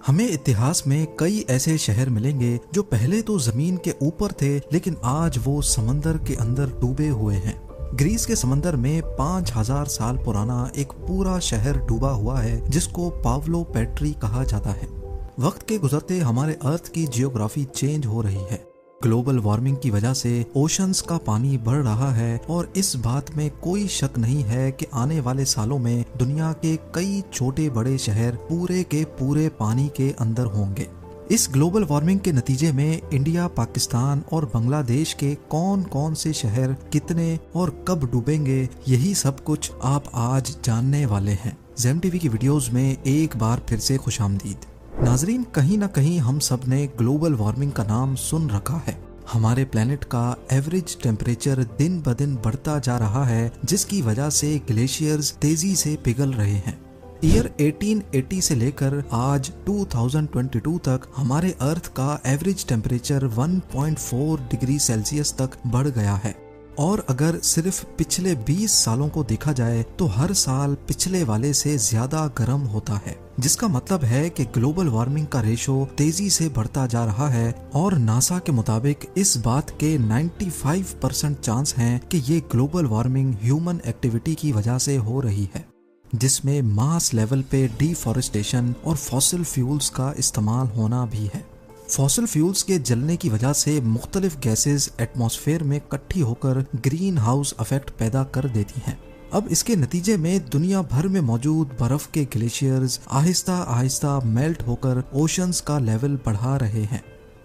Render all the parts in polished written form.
हमें इतिहास में कई ऐसे शहर मिलेंगे जो पहले तो जमीन के ऊपर थे, लेकिन आज वो समंदर के अंदर डूबे हुए हैं। ग्रीस के समंदर में 5000 साल पुराना एक पूरा शहर डूबा हुआ है जिसको पावलो पेट्री कहा जाता है। वक्त के गुजरते हमारे अर्थ की जियोग्राफी चेंज हो रही है। ग्लोबल वार्मिंग की वजह से ओशंस का पानी बढ़ रहा है और इस बात में कोई शक नहीं है कि आने वाले सालों में दुनिया के कई छोटे बड़े शहर पूरे के पूरे पानी के अंदर होंगे। इस ग्लोबल वार्मिंग के नतीजे में इंडिया, पाकिस्तान और बांग्लादेश के कौन कौन से शहर कितने और कब डूबेंगे, यही सब कुछ आप आज जानने वाले हैं। ज़ेम टीवी की वीडियोस में एक बार फिर से खुशामदीद। नाजरीन, कहीं ना कहीं हम सब ने ग्लोबल वार्मिंग का नाम सुन रखा है। हमारे प्लेनेट का एवरेज टेम्परेचर दिन ब दिन बढ़ता जा रहा है, जिसकी वजह से ग्लेशियर्स तेजी से पिघल रहे हैं। ईयर 1880 से लेकर आज 2022 तक हमारे अर्थ का एवरेज टेम्परेचर 1.4 डिग्री सेल्सियस तक बढ़ गया है। और अगर सिर्फ पिछले 20 सालों को देखा जाए तो हर साल पिछले वाले से ज्यादा गर्म होता है, जिसका मतलब है कि ग्लोबल वार्मिंग का रेशो तेजी से बढ़ता जा रहा है। और नासा के मुताबिक इस बात के 95% चांस हैं कि ये ग्लोबल वार्मिंग ह्यूमन एक्टिविटी की वजह से हो रही है, जिसमें मास लेवल पे डिफॉरेस्टेशन और फॉसिल फ्यूल्स का इस्तेमाल होना भी है। फॉसिल फ्यूल्स के जलने की वजह से मुख्तलिफ गैसेस एटमॉस्फेयर में इकट्ठी होकर ग्रीन हाउस इफेक्ट पैदा कर देती हैं। अब इसके नतीजे में दुनिया भर में मौजूद बर्फ के ग्लेशियर्स आहिस्ता आहिस्ता मेल्ट होकर ओशंस का लेवल बढ़ा रहे हैं।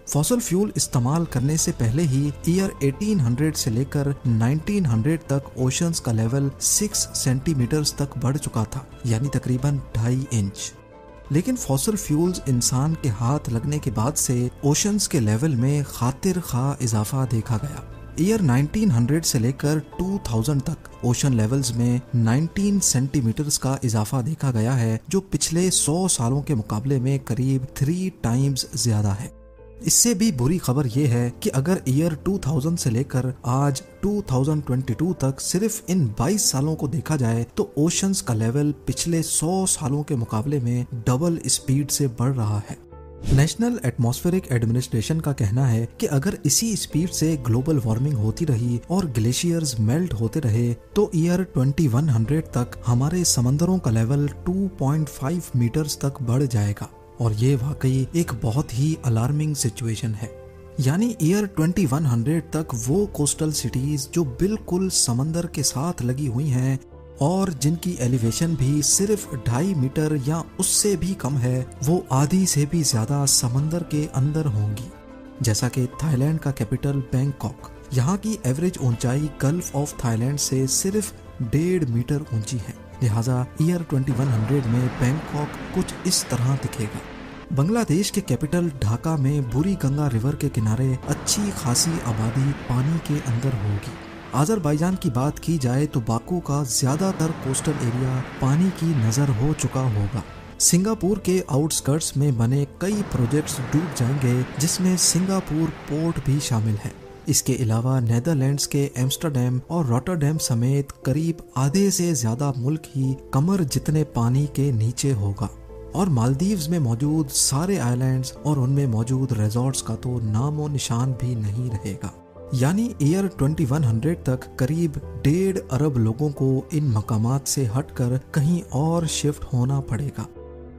फॉसिल फ्यूल इस्तेमाल करने से पहले ही ईयर 1800 से लेकर 1900 तक ओशंस का लेवल 6 सेंटीमीटर्स तक बढ़ चुका था, यानी तकरीबन 2.5 इंच। लेकिन फॉसिल फ्यूल्स इंसान के हाथ लगने के बाद से ओशंस के लेवल में खातिर खा इजाफा देखा गया। ईयर 1900 से लेकर 2000 तक ओशन लेवल्स में 19 सेंटीमीटर्स का इजाफा देखा गया है, जो पिछले 100 सालों के मुकाबले में करीब 3 टाइम्स ज्यादा है। इससे भी बुरी खबर यह है कि अगर ईयर 2000 से लेकर आज 2022 तक सिर्फ इन 22 सालों को देखा जाए तो ओशंस का लेवल पिछले 100 सालों के मुकाबले में डबल स्पीड से बढ़ रहा है। नेशनल एटमॉस्फेरिक एडमिनिस्ट्रेशन का कहना है कि अगर इसी स्पीड से ग्लोबल वार्मिंग होती रही और ग्लेशियर्स मेल्ट होते रहे तो ईयर 2100 तक हमारे समंदरों का लेवल 2.5 मीटर्स तक बढ़ जाएगा। और ये वाकई एक बहुत ही अलार्मिंग सिचुएशन है। यानी ईयर 2100 तक वो कोस्टल सिटीज जो बिल्कुल समंदर के साथ लगी हुई हैं और जिनकी एलिवेशन भी सिर्फ 2.5 मीटर या उससे भी कम है, वो आधी से भी ज्यादा समंदर के अंदर होंगी। जैसा कि थाईलैंड का कैपिटल बैंकॉक, यहाँ की एवरेज ऊंचाई गल्फ ऑफ थाईलैंड से सिर्फ 1.5 मीटर ऊंची है। लिहाजा ईयर 2100 में बैंकॉक कुछ इस तरह दिखेगा। बांग्लादेश के कैपिटल ढाका में बुरी गंगा रिवर के किनारे अच्छी खासी आबादी पानी के अंदर होगी। अजरबैजान की बात की जाए तो बाकू का ज्यादातर कोस्टल एरिया पानी की नजर हो चुका होगा। सिंगापुर के आउटस्कर्ट्स में बने कई प्रोजेक्ट्स डूब जाएंगे, जिसमें सिंगापुर पोर्ट भी शामिल है। इसके अलावा नेदरलैंड्स के एम्स्टरडैम और रॉटरडैम समेत करीब आधे से ज्यादा मुल्क ही कमर जितने पानी के नीचे होगा। और मालदीव्स में मौजूद सारे आइलैंड्स और उनमें मौजूद रिजॉर्ट्स का तो नामो निशान भी नहीं रहेगा। यानी ईयर 2100 तक करीब 1.5 अरब लोगों को इन मकामात से हटकर कहीं और शिफ्ट होना पड़ेगा।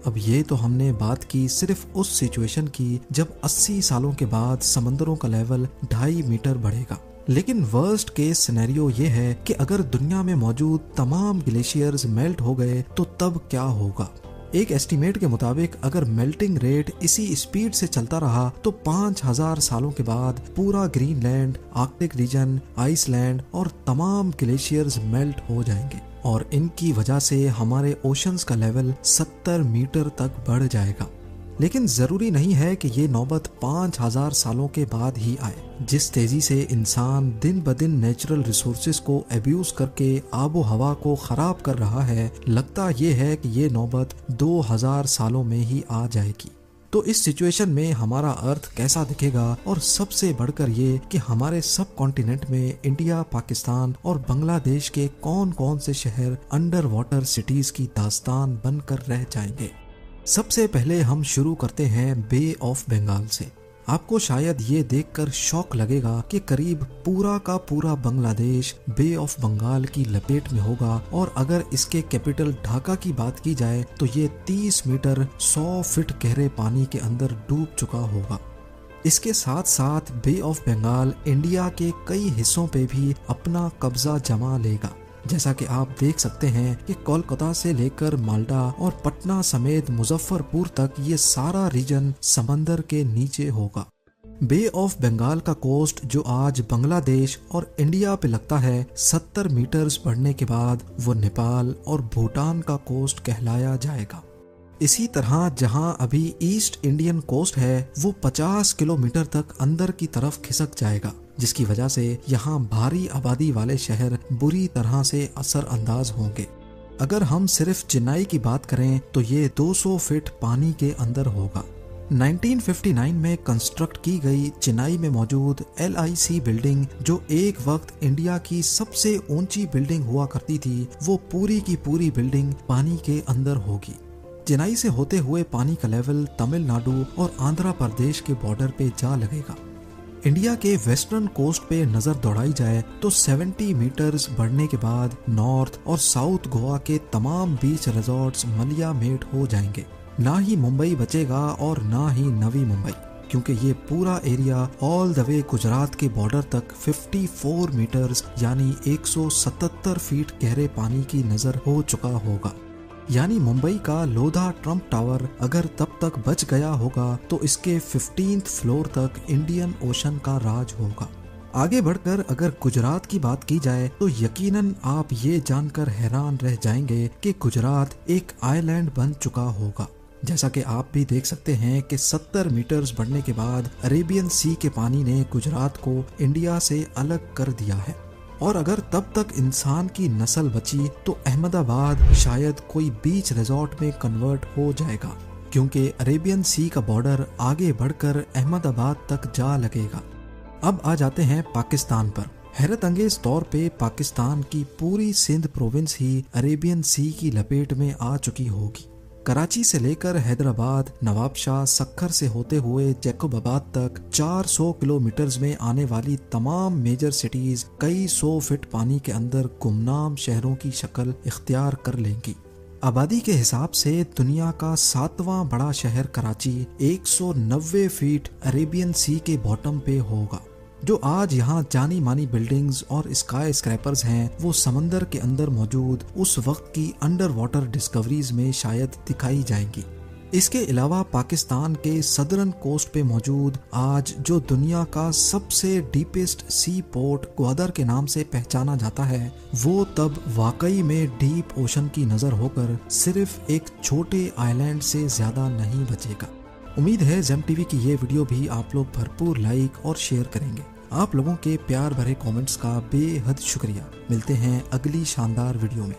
अब ये तो हमने बात की सिर्फ उस सिचुएशन की जब 80 सालों के बाद समंदरों का लेवल 2.5 मीटर बढ़ेगा। लेकिन वर्स्ट केस सिनेरियो ये है कि अगर दुनिया में मौजूद तमाम ग्लेशियर्स मेल्ट हो गए तो तब क्या होगा। एक एस्टीमेट के मुताबिक अगर मेल्टिंग रेट इसी स्पीड से चलता रहा तो 5000 सालों के बाद पूरा ग्रीनलैंड, आर्कटिक रीजन, आइसलैंड और तमाम ग्लेशियर्स मेल्ट हो जाएंगे और इनकी वजह से हमारे ओशंस का लेवल 70 मीटर तक बढ़ जाएगा। लेकिन जरूरी नहीं है कि ये नौबत 5000 सालों के बाद ही आए। जिस तेजी से इंसान दिन ब दिन नेचुरल रिसोर्सेज को एब्यूज करके आबो हवा को खराब कर रहा है, लगता ये है कि ये नौबत 2000 सालों में ही आ जाएगी। तो इस सिचुएशन में हमारा अर्थ कैसा दिखेगा, और सबसे बढ़कर ये कि हमारे सब कॉन्टिनेंट में इंडिया, पाकिस्तान और बांग्लादेश के कौन कौन से शहर अंडर वाटर सिटीज की दास्तान बनकर रह जाएंगे। सबसे पहले हम शुरू करते हैं बे ऑफ बंगाल से। आपको शायद ये देखकर शौक लगेगा कि करीब पूरा का पूरा बांग्लादेश बे ऑफ बंगाल की लपेट में होगा, और अगर इसके कैपिटल ढाका की बात की जाए तो ये 30 मीटर 100 फीट गहरे पानी के अंदर डूब चुका होगा। इसके साथ साथ बे ऑफ बंगाल इंडिया के कई हिस्सों पे भी अपना कब्जा जमा लेगा। जैसा कि आप देख सकते हैं कि कोलकाता से लेकर माल्टा और पटना समेत मुजफ्फरपुर तक ये सारा रीजन समंदर के नीचे होगा। बे ऑफ बंगाल का कोस्ट जो आज बांग्लादेश और इंडिया पे लगता है, 70 मीटर्स बढ़ने के बाद वो नेपाल और भूटान का कोस्ट कहलाया जाएगा। इसी तरह जहां अभी ईस्ट इंडियन कोस्ट है वो 50 किलोमीटर तक अंदर की तरफ खिसक जाएगा, जिसकी वजह से यहाँ भारी आबादी वाले शहर बुरी तरह से असर अंदाज होंगे। अगर हम सिर्फ चेन्नई की बात करें तो ये 200 फीट पानी के अंदर होगा। 1959 में कंस्ट्रक्ट की गई चेन्नई में मौजूद LIC बिल्डिंग, जो एक वक्त इंडिया की सबसे ऊंची बिल्डिंग हुआ करती थी, वो पूरी की पूरी बिल्डिंग पानी के अंदर होगी। चेन्नई से होते हुए पानी का लेवल तमिलनाडु और आंध्र प्रदेश के बॉर्डर पे जा लगेगा। इंडिया के वेस्टर्न कोस्ट पे नजर दौड़ाई जाए तो 70 मीटर्स बढ़ने के बाद नॉर्थ और साउथ गोवा के तमाम बीच रिजॉर्ट्स मलिया मेट हो जाएंगे। ना ही मुंबई बचेगा और ना ही नवी मुंबई, क्योंकि ये पूरा area all the way Gujarat के बॉर्डर तक 54 मीटर्स यानी 177 फीट गहरे पानी की नजर हो चुका होगा। यानी मुंबई का लोधा ट्रम्प टावर अगर तब तक बच गया होगा तो इसके 15th फ्लोर तक इंडियन ओशन का राज होगा। आगे बढ़कर अगर गुजरात की बात की जाए तो यकीनन आप ये जानकर हैरान रह जाएंगे कि गुजरात एक आइलैंड बन चुका होगा। जैसा कि आप भी देख सकते हैं कि 70 मीटर्स बढ़ने के बाद अरेबियन सी के पानी ने गुजरात को इंडिया से अलग कर दिया है। और अगर तब तक इंसान की नस्ल बची तो अहमदाबाद शायद कोई बीच रिजॉर्ट में कन्वर्ट हो जाएगा, क्योंकि अरेबियन सी का बॉर्डर आगे बढ़कर अहमदाबाद तक जा लगेगा। अब आ जाते हैं पाकिस्तान पर। हैरत अंगेज तौर पे पाकिस्तान की पूरी सिंध प्रोविंस ही अरेबियन सी की लपेट में आ चुकी होगी। कराची से लेकर हैदराबाद, नवाबशाह, सक्खर से होते हुए जैकोबाबाद तक 400 किलोमीटर्स में आने वाली तमाम मेजर सिटीज कई 100 फीट पानी के अंदर गुमनाम शहरों की शक्ल इख्तियार कर लेंगी। आबादी के हिसाब से दुनिया का 7वां बड़ा शहर कराची 190 फीट अरेबियन सी के बॉटम पे होगा। जो आज यहाँ जानी मानी बिल्डिंग्स और स्काई स्क्रैपर्स हैं, वो समंदर के अंदर मौजूद उस वक्त की अंडर वाटर डिस्कवरीज में शायद दिखाई जाएंगी। इसके अलावा पाकिस्तान के सदर्न कोस्ट पे मौजूद आज जो दुनिया का सबसे डीपेस्ट सी पोर्ट ग्वादर के नाम से पहचाना जाता है, वो तब वाकई में डीप ओशन की नजर होकर सिर्फ एक छोटे आइलैंड से ज्यादा नहीं बचेगा। उम्मीद है जेम टीवी की ये वीडियो भी आप लोग भरपूर लाइक और शेयर करेंगे। आप लोगों के प्यार भरे कमेंट्स का बेहद शुक्रिया। मिलते हैं अगली शानदार वीडियो में।